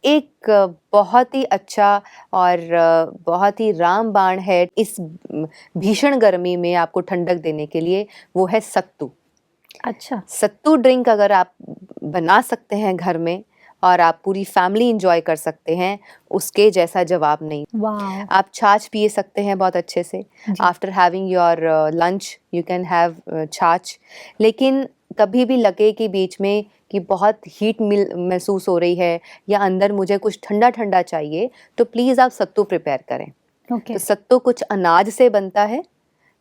एक बहुत ही अच्छा और बहुत ही रामबाण है इस भीषण गर्मी में आपको ठंडक देने के लिए, वो है सत्तू। अच्छा। सत्तू ड्रिंक अगर आप बना सकते हैं घर में और आप पूरी फैमिली एंजॉय कर सकते हैं, उसके जैसा जवाब नहीं। वाओ! आप छाछ पी सकते हैं बहुत अच्छे से। जी। After having your lunch you can have chaach. लेकिन कभी भी लगे कि बीच में कि बहुत हीट मिल महसूस हो रही है या अंदर मुझे कुछ ठंडा ठंडा चाहिए, तो प्लीज़ आप सत्तू प्रिपेयर करें। ओके। तो सत्तू कुछ अनाज से बनता है।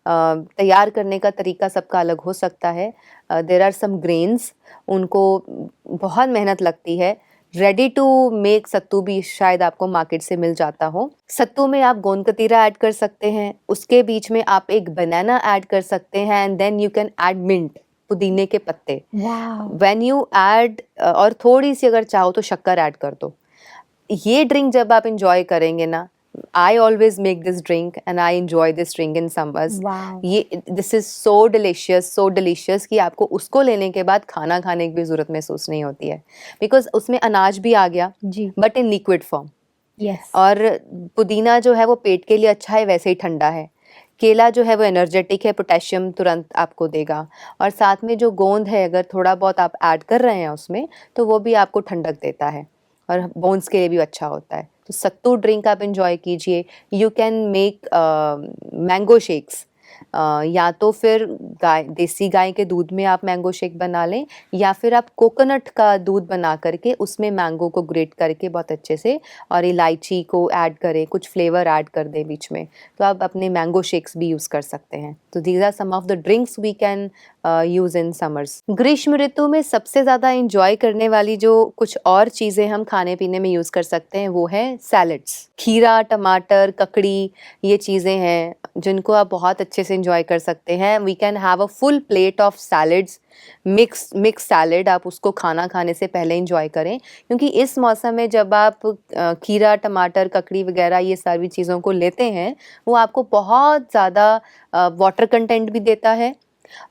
तैयार करने का तरीका सबका अलग हो सकता है। देयर आर सम ग्रेन्स, उनको बहुत मेहनत लगती है। रेडी टू मेक सत्तू भी शायद आपको मार्केट से मिल जाता हो। सत्तू में आप गोंद कतीरा ऐड कर सकते हैं, उसके बीच में आप एक बनाना ऐड कर सकते हैं and then you can add mint, पुदीने के पत्ते। वाओ! व्हेन यू ऐड और थोड़ी सी अगर चाहो तो शक्कर ऐड कर दो। ये ड्रिंक जब आप इंजॉय करेंगे ना, I always make this drink and I enjoy this drink in summers. Wow! ये दिस इज सो डिलीशियस कि आपको उसको लेने के बाद खाना खाने की भी ज़रूरत महसूस नहीं होती है, बिकॉज उसमें अनाज भी आ गया जी। But in liquid form. Yes. और पुदीना जो है वो पेट के लिए अच्छा है, वैसे ही ठंडा है। केला जो है वो एनर्जेटिक है, पोटेशियम तुरंत आपको देगा। और साथ में जो गोंद है अगर थोड़ा बहुत आप ऐड कर रहे हैं उसमें, तो वो भी आपको ठंडक देता है और बोन्स के लिए भी अच्छा होता है। तो सत्तू ड्रिंक आप इंजॉय कीजिए। You can make mango shakes. या तो फिर देसी गाय के दूध में आप मैंगो शेक बना लें, या फिर आप कोकोनट का दूध बना करके उसमें मैंगो को ग्रेट करके बहुत अच्छे से और इलायची को ऐड करें, कुछ फ्लेवर ऐड कर दें बीच में, तो आप अपने मैंगो शेक्स भी यूज़ कर सकते हैं। तो these are some of the drinks we can use in summers. ग्रीष्म ऋतु में सबसे ज़्यादा इंजॉय करने वाली जो कुछ और चीज़ें हम खाने पीने में यूज़ कर सकते हैं वो है सैलड्स। खीरा, टमाटर, ककड़ी, ये चीज़ें हैं जिनको आप बहुत अच्छे से इंजॉय कर सकते हैं। We can have a full plate of salads, mix salad, आप उसको खाना खाने से पहले इंजॉय करें, क्योंकि इस मौसम में जब आप खीरा, टमाटर, ककड़ी वगैरह ये सारी चीज़ों को लेते हैं, वो आपको बहुत ज़्यादा वाटर कंटेंट भी देता है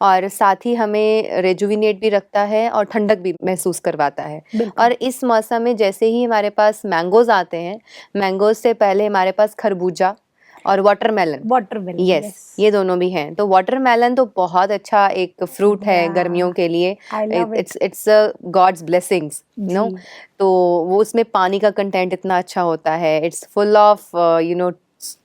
और साथ ही हमें रेजुविनेट भी रखता है और ठंडक भी महसूस करवाता है। बिल्कुल। और इस मौसम में जैसे ही हमारे पास मैंगोज़ आते हैं, मैंगोज़ से पहले हमारे पास खरबूजा और वाटरमेलन। Watermelon, yes, yes. ये दोनों भी हैं। तो वाटरमेलन तो बहुत अच्छा एक फ्रूट है गर्मियों या के लिए। I love it. It's God's blessings, you know. जी। तो वो उसमें पानी का कंटेंट इतना अच्छा होता है, it's full of you know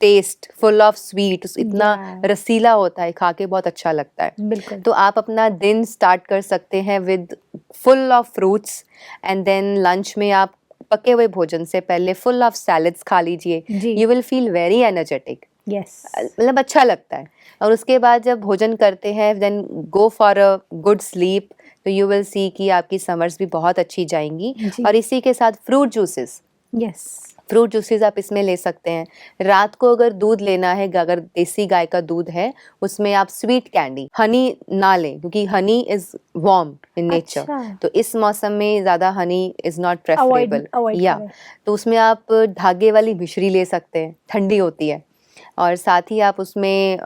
taste, full of sweet, इतना या रसीला होता है, खा के बहुत अच्छा लगता है। बिल्कुल। तो आप अपना दिन स्टार्ट कर सकते हैं with full of fruits and then lunch में आप पके हुए भोजन से पहले फुल ऑफ सैलड्स खा लीजिए। जी। You will feel very energetic, yes. मतलब अच्छा लगता है। और उसके बाद जब भोजन करते हैं then go for a good sleep, तो यू विल सी कि आपकी समर्स भी बहुत अच्छी जाएंगी। जी। और इसी के साथ fruit juices, yes. Fruit juices आप इसमें ले सकते हैं। रात को अगर दूध लेना है, अगर देसी गाय का दूध है, उसमें आप स्वीट कैंडी, हनी ना लें क्योंकि honey is warm in nature. अच्छा। तो इस मौसम में ज़्यादा Honey is not avoid preferable. Avoid या करें। तो उसमें आप धागे वाली मिश्री ले सकते हैं, ठंडी होती है। और साथ ही आप उसमें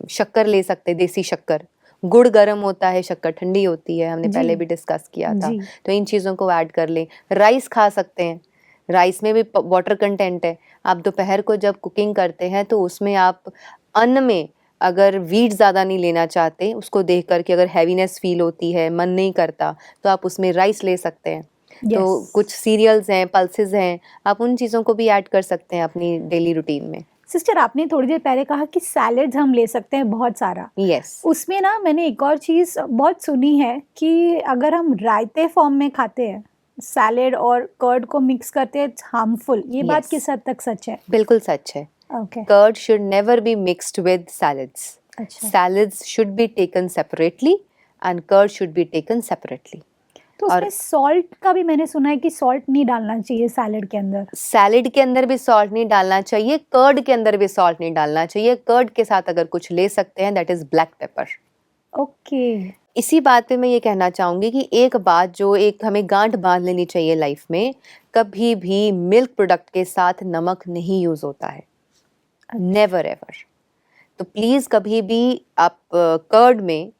शक्कर ले सकते हैं, देसी शक्कर। गुड़ गर्म होता है, शक्कर ठंडी होती है, हमने जी। पहले भी डिस्कस किया था। जी। तो इन चीज़ों को ऐड कर लें। राइस खा सकते हैं, राइस में भी वाटर कंटेंट है। आप दोपहर को जब कुकिंग करते हैं तो उसमें आप अन्न में अगर वीट ज़्यादा नहीं लेना चाहते, उसको देख कर के अगर हैवीनेस फील होती है, मन नहीं करता, तो आप उसमें राइस ले सकते हैं। तो यस। कुछ सीरियल्स हैं, पल्सेस हैं, आप उन चीज़ों को भी ऐड कर सकते हैं अपनी डेली रूटीन में। सिस्टर, आपने थोड़ी देर पहले कहा कि सैलेड्स हम ले सकते हैं बहुत सारा। यस। उसमें ना मैंने एक और चीज़ बहुत सुनी है कि अगर हम रायते फॉर्म में खाते हैं सैलेड और कर्ड को मिक्स करते हैं, इट्स हार्मफुल। ये बात यस, किस हद तक सच है? बिल्कुल सच है। Okay. Curd should never be mixed with salads. अच्छा। Salads should be taken separately and curd should be taken separately. तो और उसमें सॉल्ट का भी मैंने सुना है कि सॉल्ट नहीं डालना चाहिए सैलेड के अंदर। सैलेड के अंदर भी सॉल्ट नहीं डालना चाहिए, कर्ड के अंदर भी सॉल्ट नहीं डालना चाहिए। कर्ड के साथ अगर कुछ ले सकते हैं, that is black pepper. Okay. इसी बात पे मैं ये कहना चाहूँगी कि एक बात जो एक हमें गांठ बांध लेनी चाहिए लाइफ में, कभी भी मिल्क प्रोडक्ट के साथ नमक नहीं यूज़ होता है, नेवर एवर। तो प्लीज़ कभी भी आप कर्ड में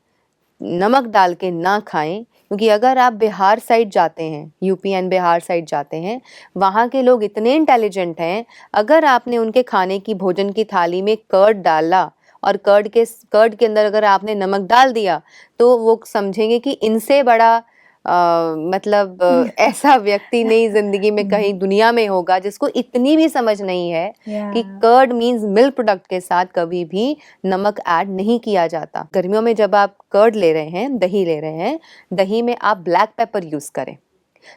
नमक डाल के ना खाएं, क्योंकि अगर आप बिहार साइड जाते हैं, यूपी एंड बिहार साइड जाते हैं, वहाँ के लोग इतने इंटेलिजेंट हैं, अगर आपने उनके खाने की भोजन की थाली में कर्ड डाला और कर्ड के अंदर अगर आपने नमक डाल दिया, तो वो समझेंगे कि इनसे बड़ा मतलब ऐसा व्यक्ति नहीं जिंदगी में कहीं दुनिया में होगा जिसको इतनी भी समझ नहीं है कि Yeah. Curd means milk product के साथ कभी भी नमक ऐड नहीं किया जाता। गर्मियों में जब आप कर्ड ले रहे हैं, दही ले रहे हैं, दही में आप ब्लैक पेपर यूज करें,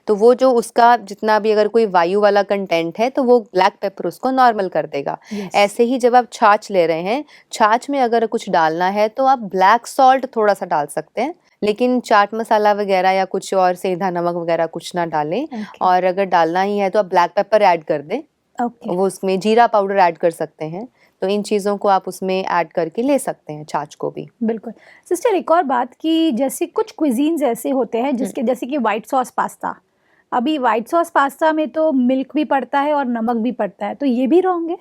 तो वो जो उसका जितना भी अगर कोई वायु वाला कंटेंट है तो वो ब्लैक पेपर उसको नॉर्मल कर देगा। Yes. ऐसे ही जब आप छाछ ले रहे हैं, छाछ में अगर कुछ डालना है तो आप ब्लैक सॉल्ट थोड़ा सा डाल सकते हैं, लेकिन चाट मसाला वगैरह या कुछ और सेंधा नमक वगैरह कुछ ना डालें। Okay. और अगर डालना ही है तो आप ब्लैक पेपर ऐड कर दें, Okay. वो उसमें जीरा पाउडर ऐड कर सकते हैं। तो इन चीज़ों को आप उसमें ऐड करके ले सकते हैं, छाछ को भी। बिल्कुल। सिस्टर एक और बात कि जैसे कुछ क्विजीन्स ऐसे होते हैं जिसके जैसे कि व्हाइट सॉस पास्ता, अभी व्हाइट सॉस पास्ता में तो मिल्क भी पड़ता है और नमक भी पड़ता है, तो ये भी रॉन्ग है?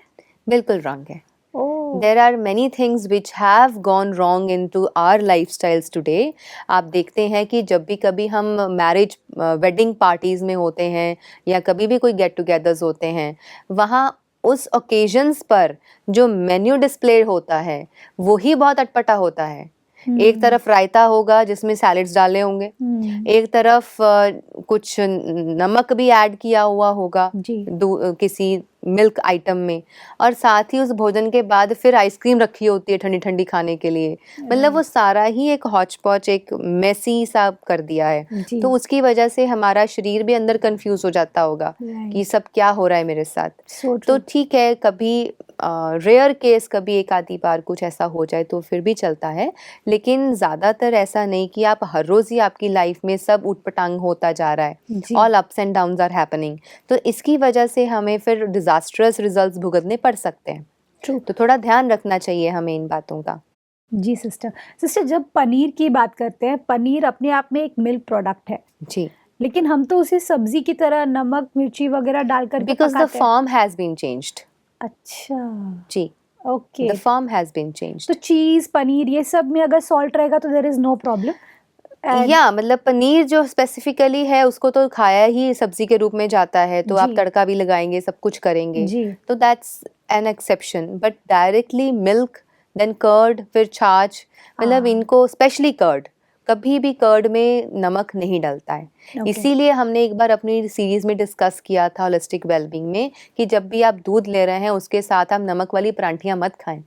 बिल्कुल रॉन्ग है। ओह! There are many things which have gone wrong into our lifestyles today. आप देखते हैं कि जब भी कभी हम मैरिज वेडिंग पार्टीज में होते हैं या कभी भी कोई गेट टुगेदर्स होते हैं, वहाँ उस ओकेजन्स पर जो मेन्यू डिस्प्ले होता है वो ही बहुत अटपटा होता है। एक तरफ रायता होगा जिसमें सैलेड्स डाले होंगे, एक तरफ कुछ नमक भी ऐड किया हुआ होगा जी। किसी मिल्क आइटम में, और साथ ही उस भोजन के बाद फिर आइसक्रीम रखी होती है ठंडी ठंडी खाने के लिए। मतलब वो सारा ही एक हौच पौच, एक मेसी सा कर दिया है। जी। तो उसकी वजह से हमारा शरीर भी अंदर कंफ्यूज हो जाता होगा कि सब क्या हो रहा है मेरे साथ। So तो true. ठीक है, कभी रेयर केस कभी एक आधी बार कुछ ऐसा हो जाए तो फिर भी चलता है, लेकिन ज़्यादातर ऐसा नहीं कि आप हर रोज़ ही आपकी लाइफ में सब उटपटांग होता जा रहा है, जी। All ups and downs are happening. तो इसकी वजह से हमें फिर डिजास्ट्रस रिजल्ट्स भुगतने पड़ सकते हैं। ट्रू। तो थोड़ा ध्यान रखना चाहिए हमें इन बातों का। जी सिस्टर। सिस्टर जब पनीर की बात करते हैं, पनीर अपने आप में एक मिल्क प्रोडक्ट है, जी, लेकिन हम तो उसे सब्जी की तरह नमक, मिर्ची वगैरह डाल कर के बिकॉज द पकाते हैं। Form has been changed. अच्छा, जी, okay. The form has been तो चेंज्ड। चीज़, पनीर ये सब में अगर सॉल्ट रहेगा तो there is no problem and या मतलब पनीर जो स्पेसिफिकली है उसको तो खाया ही सब्जी के रूप में जाता है, तो आप जी। तड़का भी लगाएंगे, सब कुछ करेंगे, जी। तो that's an exception. But directly milk, then curd, फिर छाछ, मतलब हाँ, इनको स्पेशली कर्ड, कभी भी कर्ड में नमक नहीं डलता है। ओके। इसीलिए हमने एक बार अपनी सीरीज में डिस्कस किया था होलिस्टिक वेलबींग में कि जब भी आप दूध ले रहे हैं उसके साथ आप नमक वाली परांठियां मत खाएं,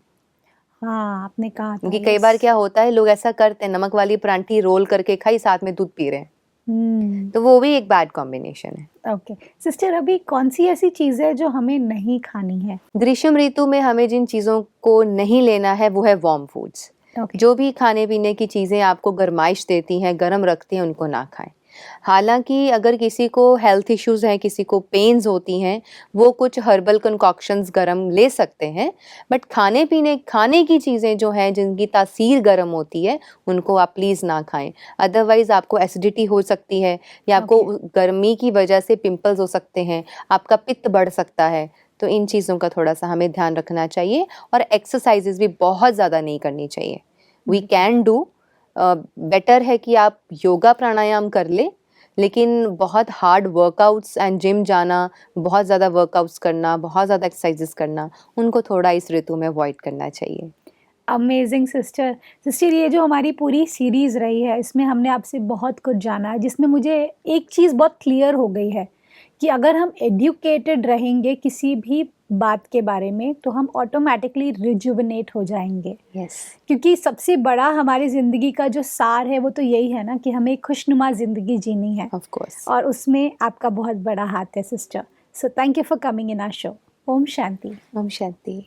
हाँ, आपने कहा था, क्योंकि कई बार यस। क्या होता है लोग ऐसा करते हैं, नमक वाली परांठी रोल करके खाई, साथ में दूध पी रहे हैं, तो वो भी एक बैड कॉम्बिनेशन है। ओके। सिस्टर अभी कौन-सी ऐसी चीज़ है जो हमें नहीं खानी है? ग्रीष्म ऋतु में हमें जिन चीज़ों को नहीं लेना है वो है वार्म फूड्स। ओके। जो भी खाने पीने की चीज़ें आपको गर्माइश देती हैं, गर्म रखती हैं, उनको ना खाएं। हालांकि अगर किसी को हेल्थ इश्यूज हैं, किसी को पेन्स होती हैं, वो कुछ हर्बल कंकॉक्शंस गरम ले सकते हैं, बट खाने की चीज़ें जो हैं जिनकी तासीर गर्म होती है उनको आप प्लीज़ ना खाएं। अदरवाइज़ आपको एसिडिटी हो सकती है या आपको गर्मी की वजह से पिंपल्स हो सकते हैं, आपका पित्त बढ़ सकता है। तो इन चीज़ों का थोड़ा सा हमें ध्यान रखना चाहिए, और एक्सरसाइजेज भी बहुत ज़्यादा नहीं करनी चाहिए। वी कैन डू बेटर है कि आप योगा प्राणायाम कर ले, लेकिन बहुत हार्ड वर्कआउट्स एंड जिम जाना, बहुत ज़्यादा वर्कआउट्स करना, बहुत ज़्यादा एक्सरसाइजेस करना, उनको थोड़ा इस ऋतु में अवॉइड करना चाहिए। Amazing sister. सिस्टर ये जो हमारी पूरी सीरीज़ रही है, इसमें हमने आपसे बहुत कुछ जाना है, जिसमें मुझे एक चीज़ बहुत क्लियर हो गई है कि अगर हम एजुकेटेड रहेंगे किसी भी बात के बारे में, तो हम ऑटोमैटिकली रिजुविनेट हो जाएँगे। यस, क्योंकि सबसे बड़ा हमारी ज़िंदगी का जो सार है, वो तो यही है ना कि हमें एक खुशनुमा ज़िंदगी जीनी है, ऑफ कोर्स। और उसमें आपका बहुत बड़ा हाथ है sister. So thank you for coming in our show. ओम शांति। ओम शांति।